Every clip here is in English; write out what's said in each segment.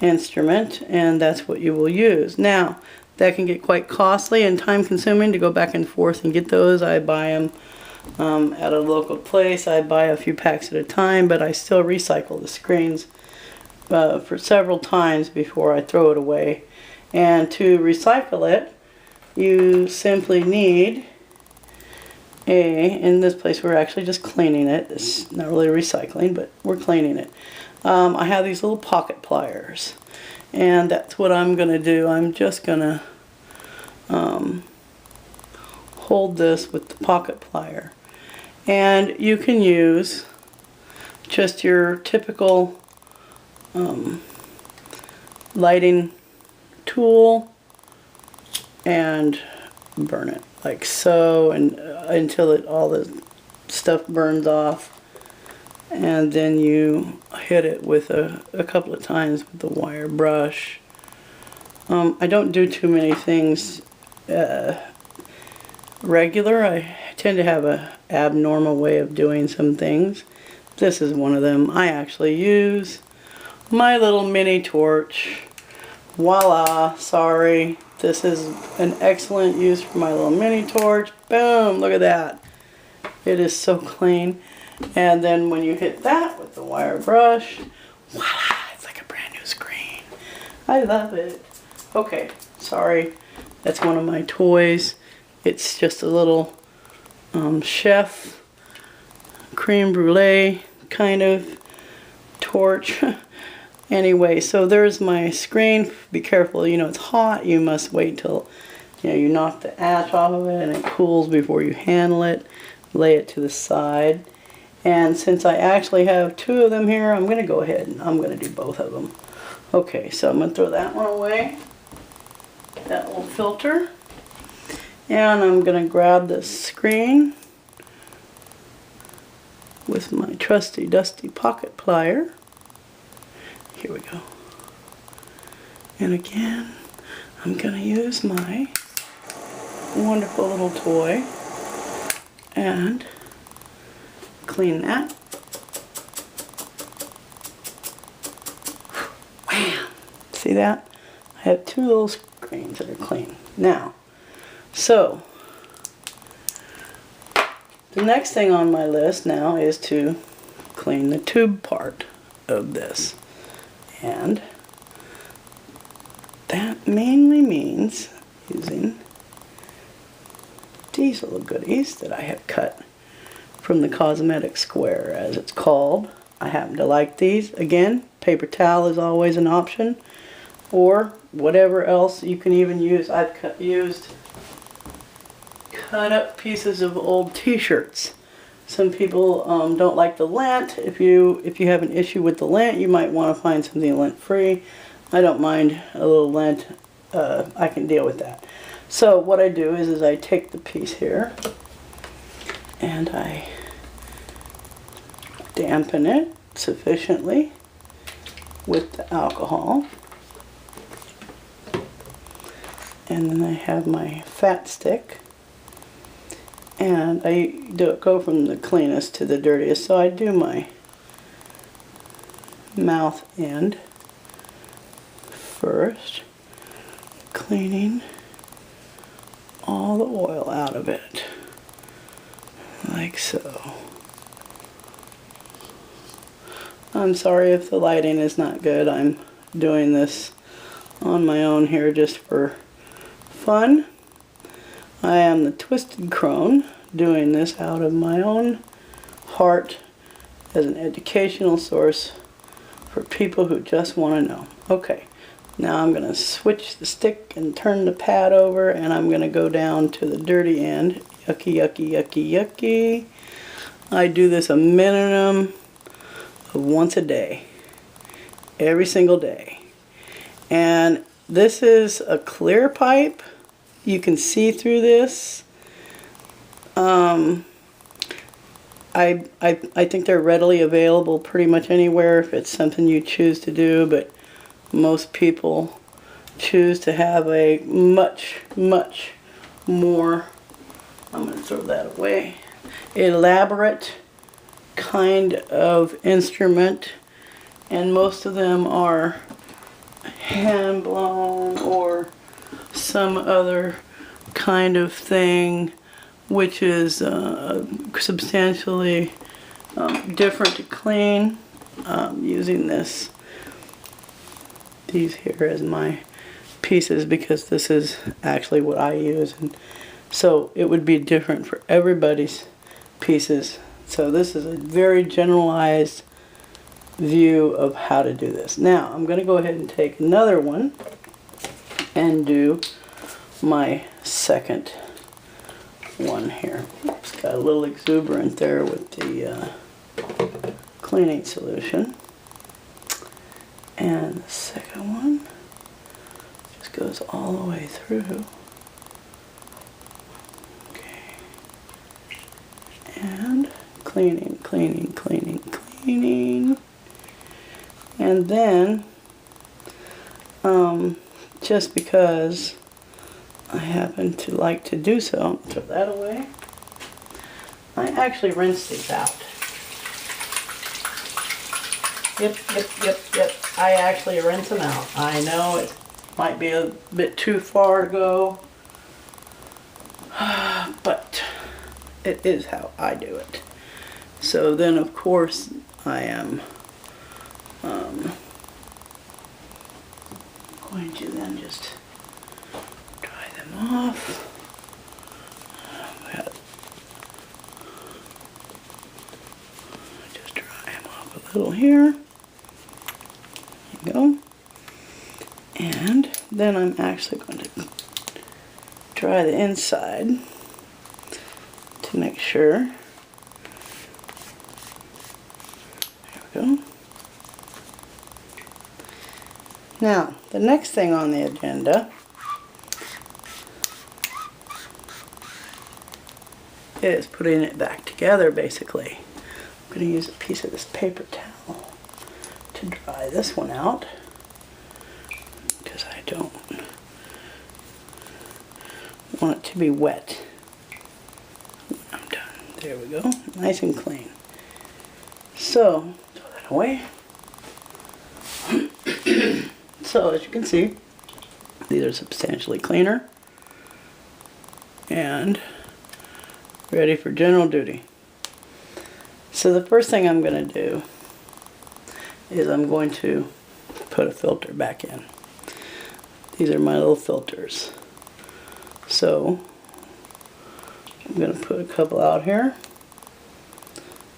instrument, and that's what you will use. Now, that can get quite costly and time consuming to go back and forth and get those. I buy them at a local place. I buy a few packs at a time, but I still recycle the screens for several times before I throw it away. And to recycle it, you simply need in this place we're actually just cleaning it. It's not really recycling, but we're cleaning it. I have these little pocket pliers, and that's what I'm going to do. I'm just going to hold this with the pocket plier. And you can use just your typical lighting tool and burn it like so, and until all the stuff burns off. And then you hit it with a couple of times with the wire brush. I don't do too many things regular. I tend to have an abnormal way of doing some things. This is one of them. I actually use my little mini torch. Voila, sorry. This is an excellent use for my little mini torch. Boom, look at that. It is so clean. And then when you hit that with the wire brush, voila, it's like a brand new screen. I love it. Okay, sorry. That's one of my toys. It's just a little chef creme brulee kind of torch. Anyway, so there's my screen. Be careful, you know, it's hot. You must wait until, you know, you knock the ash off of it and it cools before you handle it. Lay it to the side. And since I actually have two of them here, I'm going to go ahead and I'm going to do both of them. Okay, so I'm going to throw that one away. That little filter. And I'm going to grab the screen with my trusty dusty pocket plier. Here we go. And again, I'm going to use my wonderful little toy and clean that. Wham! See that? I have two little screens that are clean. Now, so the next thing on my list now is to clean the tube part of this. And that mainly means using these little goodies that I have cut from the cosmetic square, as it's called. I happen to like these. Again, paper towel is always an option, or whatever else you can even use. I've used cut up pieces of old t-shirts. Some people don't like the lint. If you have an issue with the lint, you might want to find something lint free. I don't mind a little lint. I can deal with that. So what I do is I take the piece here and I dampen it sufficiently with the alcohol. And then I have my fat stick. And I go from the cleanest to the dirtiest. So I do my mouth end first, cleaning all the oil out of it, like so. I'm sorry if the lighting is not good. I'm doing this on my own here just for fun. I am the Twisted Crone, doing this out of my own heart as an educational source for people who just want to know. Okay, now I'm going to switch the stick and turn the pad over, and I'm going to go down to the dirty end. Yucky, yucky, yucky, yucky. I do this a minimum of once a day, every single day. And this is a clear pipe. You can see through this. I think they're readily available pretty much anywhere if it's something you choose to do, but most people choose to have a much more, I'm going to throw that away, elaborate kind of instrument, and most of them are hand blown or some other kind of thing which is substantially different to clean, using these here as my pieces, because this is actually what I use, and so it would be different for everybody's pieces. So this is a very generalized view of how to do this. Now I'm going to go ahead and take another one and do my second one here. It's got a little exuberant there with the cleaning solution. And the second one just goes all the way through. Okay. And cleaning, cleaning, cleaning, cleaning. And then, just because I happen to like to do so, throw that away, I actually rinse these out. Yep. I actually rinse them out. I know it might be a bit too far to go, but it is how I do it. So then, of course, I am going to then just dry them off. Just dry them off a little here. There you go. And then I'm actually going to dry the inside to make sure. There we go. Now, the next thing on the agenda is putting it back together, basically. I'm going to use a piece of this paper towel to dry this one out, because I don't want it to be wet when I'm done. There we go, nice and clean. So, throw that away. So, as you can see, these are substantially cleaner and ready for general duty. So the first thing I'm going to do is I'm going to put a filter back in. These are my little filters. So I'm going to put a couple out here.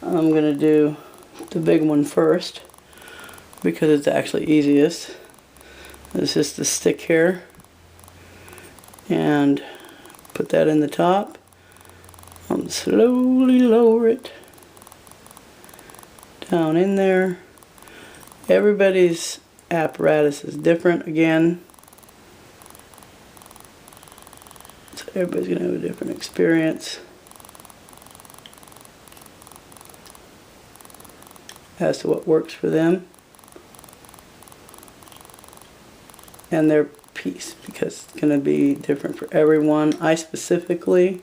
I'm going to do the big one first because it's actually easiest. This is the stick here, and put that in the top. Slowly lower it down in there. Everybody's apparatus is different again, so everybody's going to have a different experience as to what works for them and their piece, because it's going to be different for everyone. I specifically,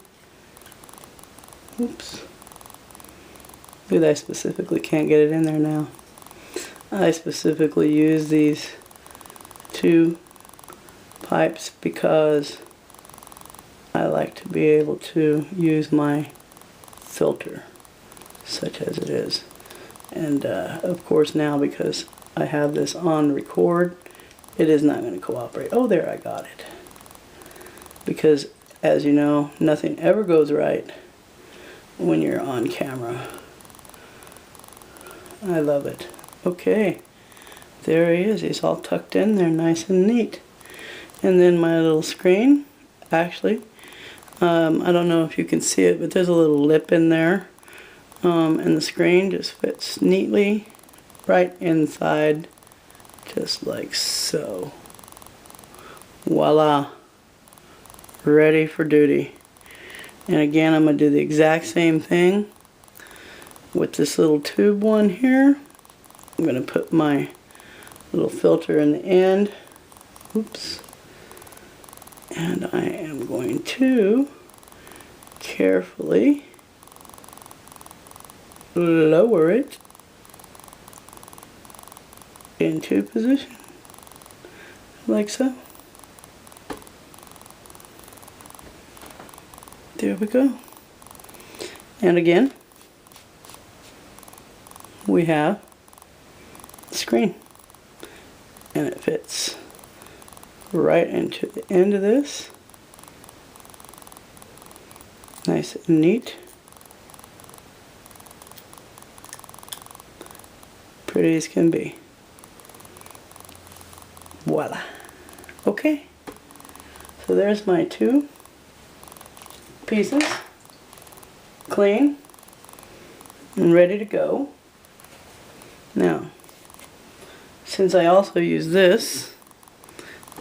oops, look, I specifically can't get it in there now. I specifically use these two pipes because I like to be able to use my filter such as it is. And of course now, because I have this on record, it is not going to cooperate. Oh, there, I got it. Because, as you know, nothing ever goes right when you're on camera. I love it. Okay, there he is. He's all tucked in there, nice and neat. And then my little screen, actually, I don't know if you can see it, but there's a little lip in there. And the screen just fits neatly right inside, just like so. Voila, ready for duty. And again, I'm going to do the exact same thing with this little tube one here. I'm going to put my little filter in the end. Oops. And I am going to carefully lower it into position. like so. There we go. And again, we have the screen. And it fits right into the end of this. Nice and neat. Pretty as can be. Voila. Okay. So there's my 2 pieces. Clean and ready to go. Now, since I also use this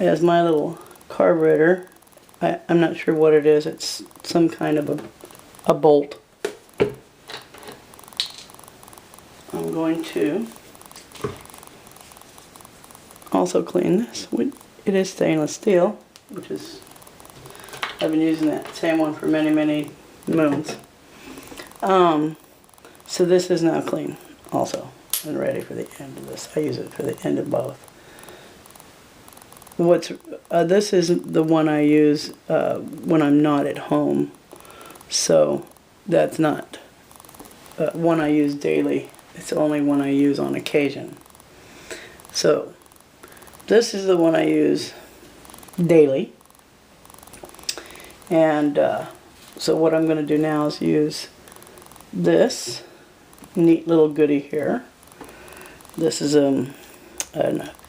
as my little carburetor, I'm not sure what it is. It's some kind of a bolt. I'm going to also clean this. It is stainless steel, which is, I've been using that same one for many, many moons. So this is now clean also and ready for the end of this. I use it for the end of both. This is the one I use when I'm not at home, so that's not one I use daily. It's only one I use on occasion. So this is the one I use daily, and so what I'm going to do now is use this neat little goodie here. This is an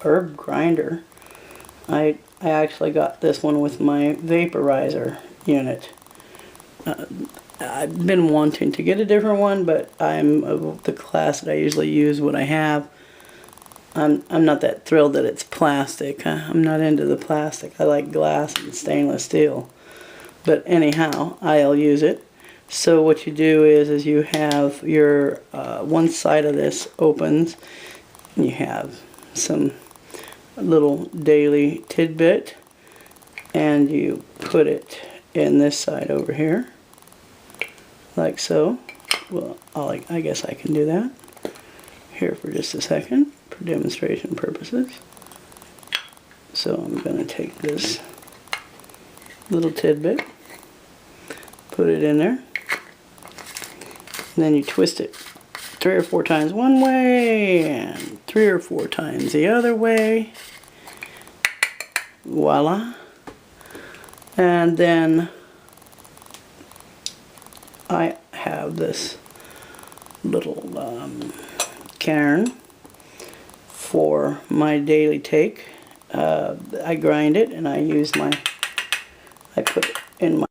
herb grinder. I actually got this one with my vaporizer unit. I've been wanting to get a different one, but I'm of the class that I usually use what I have. I'm not that thrilled that it's plastic. I'm not into the plastic. I like glass and stainless steel. But anyhow, I'll use it. So what you do is you have your one side of this opens. You have some little daily tidbit, and you put it in this side over here, like so. Well, I guess I can do that here for just a second for demonstration purposes. So I'm going to take this little tidbit, put it in there, and then you twist it 3 or 4 times one way and 3 or 4 times the other way. Voila. And then I have this little cairn for my daily take. I grind it and I put it in my